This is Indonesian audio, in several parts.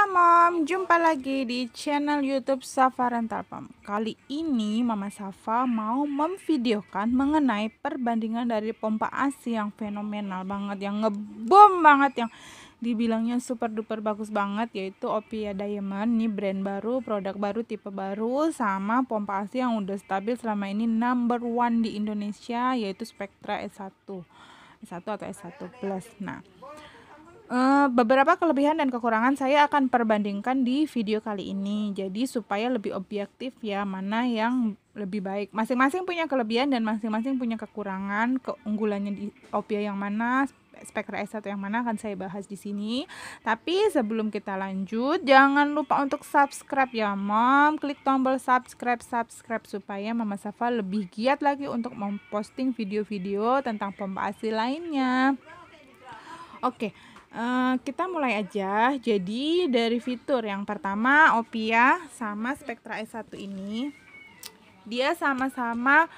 Mom, jumpa lagi di channel YouTube Safa Rental Pump. Kali ini Mama Safa mau memvideokan mengenai perbandingan dari pompa AC yang fenomenal banget, yang ngebom banget, yang dibilangnya super duper bagus banget, yaitu Opia Diamond. Ini brand baru, produk baru, tipe baru, sama pompa AC yang udah stabil selama ini number one di Indonesia, yaitu Spectra S1 atau S1 Plus. Nah, beberapa kelebihan dan kekurangan saya akan perbandingkan di video kali ini. Jadi supaya lebih objektif ya, mana yang lebih baik. Masing-masing punya kelebihan dan masing-masing punya kekurangan. Keunggulannya di Opia yang mana, Spectra S1 yang mana akan saya bahas di sini. Tapi sebelum kita lanjut, jangan lupa untuk subscribe ya Mom. Klik tombol subscribe supaya Mama Safa lebih giat lagi untuk memposting video-video tentang pompa AC lainnya. Oke. Kita mulai aja. Jadi dari fitur yang pertama, Opia sama Spectra S1 ini dia sama-sama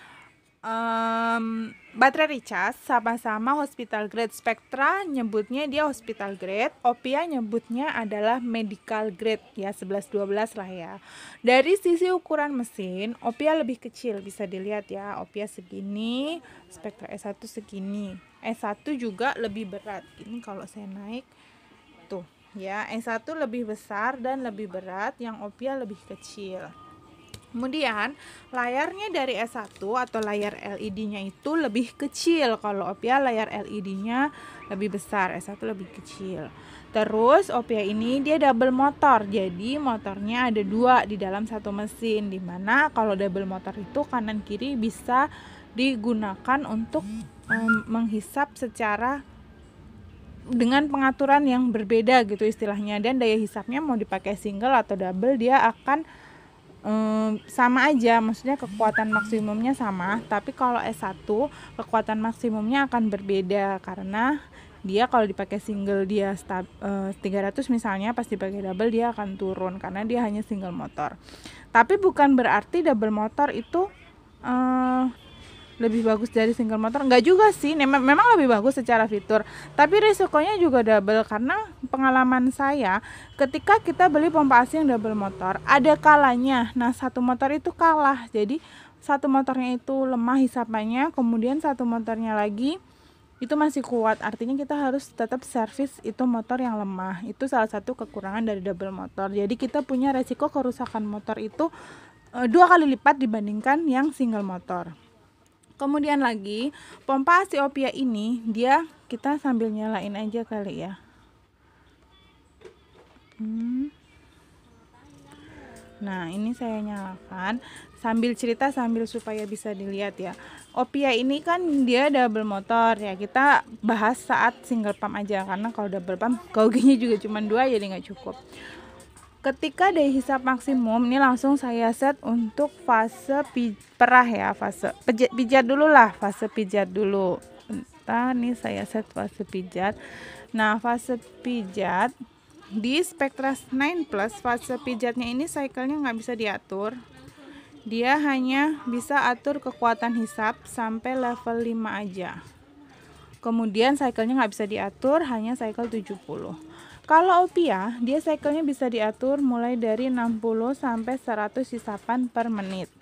baterai recharge, sama-sama hospital grade. Spectra nyebutnya dia hospital grade, Opia nyebutnya adalah medical grade ya, 11-12 lah ya. Dari sisi ukuran mesin, Opia lebih kecil, bisa dilihat ya, Opia segini, Spectra S1 segini. S1 juga lebih berat. Ini kalau saya naik tuh ya, S1 lebih besar dan lebih berat, yang Opia lebih kecil. Kemudian layarnya dari S1 atau layar LED-nya itu lebih kecil. Kalau Opia layar LED-nya lebih besar, S1 lebih kecil. Terus Opia ini dia double motor, jadi motornya ada dua di dalam satu mesin, dimana kalau double motor itu kanan kiri bisa digunakan untuk menghisap secara dengan pengaturan yang berbeda gitu istilahnya. Dan daya hisapnya mau dipakai single atau double dia akan sama aja, maksudnya kekuatan maksimumnya sama. Tapi kalau S1 kekuatan maksimumnya akan berbeda, karena dia kalau dipakai single dia 300 misalnya, pas dipakai double dia akan turun karena dia hanya single motor. Tapi bukan berarti double motor itu lebih bagus dari single motor, enggak juga sih. Memang lebih bagus secara fitur, tapi risikonya juga double. Karena pengalaman saya, ketika kita beli pompa AC yang double motor, ada kalanya satu motor itu kalah. Jadi satu motornya itu lemah hisapannya, kemudian satu motornya lagi itu masih kuat. Artinya kita harus tetap servis itu motor yang lemah. Itu salah satu kekurangan dari double motor. Jadi kita punya resiko kerusakan motor itu 2 kali lipat dibandingkan yang single motor. Kemudian lagi, pompa AC Opia ini dia, kita sambil nyalain aja kali ya. Nah, ini saya nyalakan sambil cerita, sambil supaya bisa dilihat ya. Opia ini kan dia double motor ya. Kita bahas saat single pump aja, karena kalau double pump KOG-nya juga cuma 2, jadi nggak cukup. Ketika daya hisap maksimum, ini langsung saya set untuk fase perah ya, fase pijat dulu lah, fase pijat dulu. Bentar, nih saya set fase pijat. Nah, fase pijat di Spectra 9 Plus, fase pijatnya ini cycle-nya nggak bisa diatur. Dia hanya bisa atur kekuatan hisap sampai level 5 aja. Kemudian cycle-nya nggak bisa diatur, hanya cycle 70. Kalau Opia, dia cycle-nya bisa diatur mulai dari 60 sampai 100 hisapan per menit.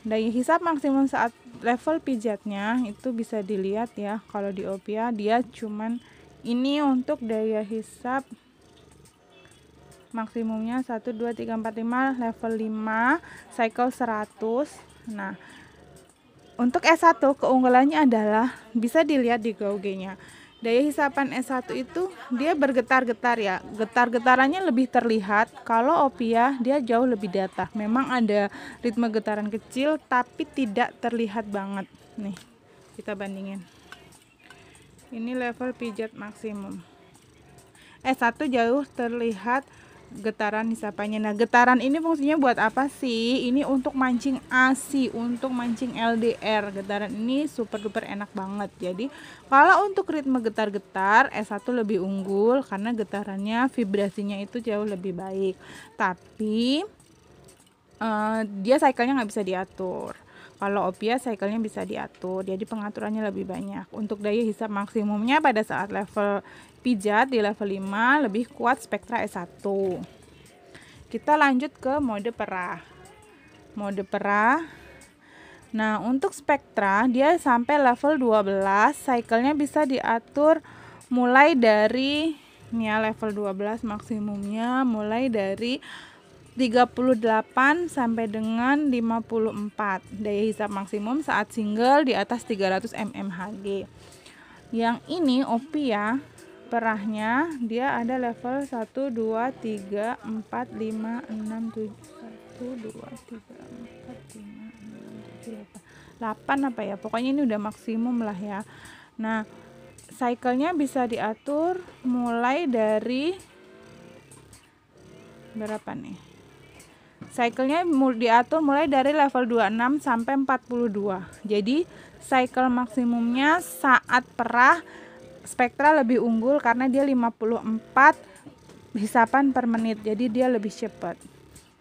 Daya hisap maksimum saat level pijatnya itu bisa dilihat ya. Kalau di Opia dia cuman ini untuk daya hisap maksimumnya 1 2 3 4 5 level 5 cycle 100. Nah, untuk S1 keunggulannya adalah bisa dilihat di GOG-nya. Daya hisapan S1 itu dia bergetar-getar ya. Getar-getarannya lebih terlihat. Kalau Opia dia jauh lebih datar. Memang ada ritme getaran kecil tapi tidak terlihat banget. Nih, kita bandingin. Ini level pijat maksimum. S1 jauh terlihat getaran hisapannya. Nah, getaran ini fungsinya buat apa sih? Ini untuk mancing AC, untuk mancing LDR. Getaran ini super duper enak banget. Jadi kalau untuk ritme getar-getar, S1 lebih unggul karena getarannya, vibrasinya itu jauh lebih baik. Tapi dia cycle-nya nggak bisa diatur. Kalau Opia cycle-nya bisa diatur, jadi pengaturannya lebih banyak. Untuk daya hisap maksimumnya pada saat level pijat di level 5 lebih kuat Spectra S1. Kita lanjut ke mode perah. Mode perah. Nah, untuk Spectra dia sampai level 12, cycle-nya bisa diatur mulai dari ini ya, level 12 maksimumnya mulai dari 38 sampai dengan 54 daya hisap maksimum saat single di atas 300 mmHg. Yang ini Opia perahnya dia ada level 1 2 3 4 5 6 7 1 2 3 4 5 6 7 8 apa ya, pokoknya ini udah maksimum lah ya. Nah, cycle-nya bisa diatur mulai dari berapa nih? Cycle-nya diatur mulai dari level 26 sampai 42. Jadi cycle maksimumnya saat perah Spectra lebih unggul karena dia 54 hisapan per menit. Jadi dia lebih cepat.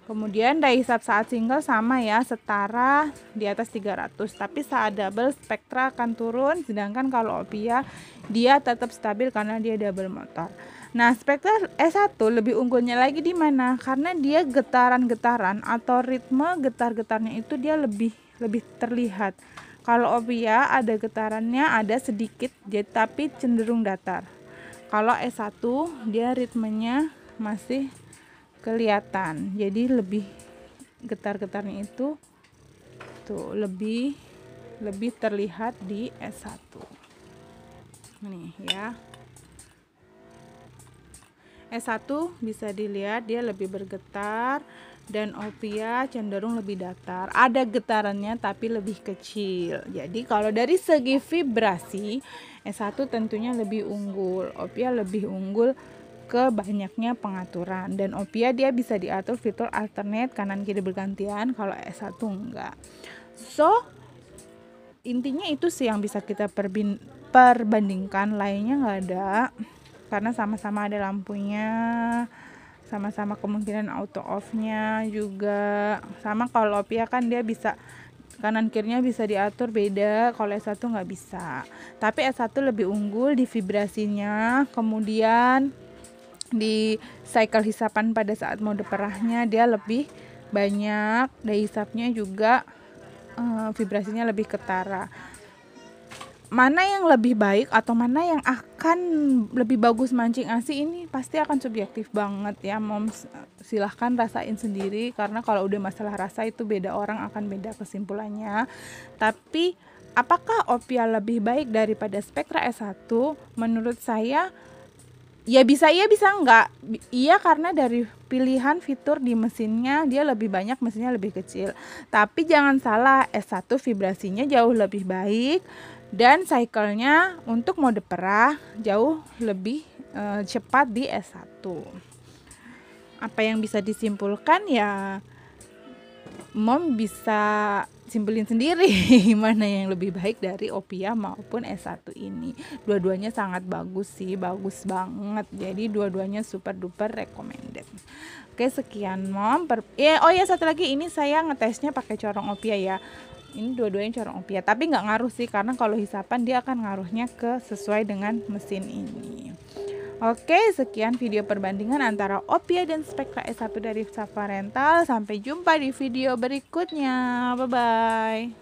Kemudian daya hisap saat single sama ya, setara di atas 300. Tapi saat double Spectra akan turun, sedangkan kalau Opia dia tetap stabil karena dia double motor. Nah, Spectra S1 lebih unggulnya lagi di mana? Karena dia getaran-getaran atau ritme getar-getarnya itu dia lebih terlihat. Kalau Opia ada getarannya, ada sedikit, tapi cenderung datar. Kalau S1 dia ritmenya masih kelihatan. Jadi lebih getar-getarnya itu tuh lebih terlihat di S1. Nih ya. S1 bisa dilihat dia lebih bergetar dan Opia cenderung lebih datar. Ada getarannya tapi lebih kecil. Jadi kalau dari segi vibrasi S1 tentunya lebih unggul. Opia lebih unggul ke banyaknya pengaturan, dan Opia dia bisa diatur fitur alternate kanan kiri bergantian, kalau S1 enggak. So intinya itu sih yang bisa kita perbandingkan, lainnya nggak ada. Karena sama-sama ada lampunya, sama-sama kemungkinan auto off-nya juga. Sama kalau Opia kan dia bisa kanan kirinya bisa diatur beda, kalau S1 nggak bisa. Tapi S1 lebih unggul di vibrasinya, kemudian di cycle hisapan pada saat mode perahnya dia lebih banyak, daya hisapnya juga vibrasinya lebih ketara. Mana yang lebih baik atau mana yang akan lebih bagus mancing ASI ini pasti akan subjektif banget ya, Moms. Silahkan rasain sendiri, karena kalau udah masalah rasa itu beda orang akan beda kesimpulannya. Tapi apakah Opia lebih baik daripada Spectra S1? Menurut saya ya bisa iya bisa enggak. Iya, karena dari pilihan fitur di mesinnya dia lebih banyak, mesinnya lebih kecil. Tapi jangan salah, S1 vibrasinya jauh lebih baik dan cycle-nya untuk mode perah jauh lebih cepat di S1. Apa yang bisa disimpulkan ya, Mom bisa simpulin sendiri mana yang lebih baik dari Opia maupun S1 ini. Dua-duanya sangat bagus sih, bagus banget. Jadi dua-duanya super duper recommended. Oke, sekian Mom. Oh ya, satu lagi, ini saya ngetesnya pakai corong Opia ya. Ini dua-duanya corong Opia, tapi nggak ngaruh sih, karena kalau hisapan dia akan ngaruhnya ke sesuai dengan mesin ini. Oke, sekian video perbandingan antara Opia dan Spectra S1 dari Safa Rental. Sampai jumpa di video berikutnya. Bye-bye.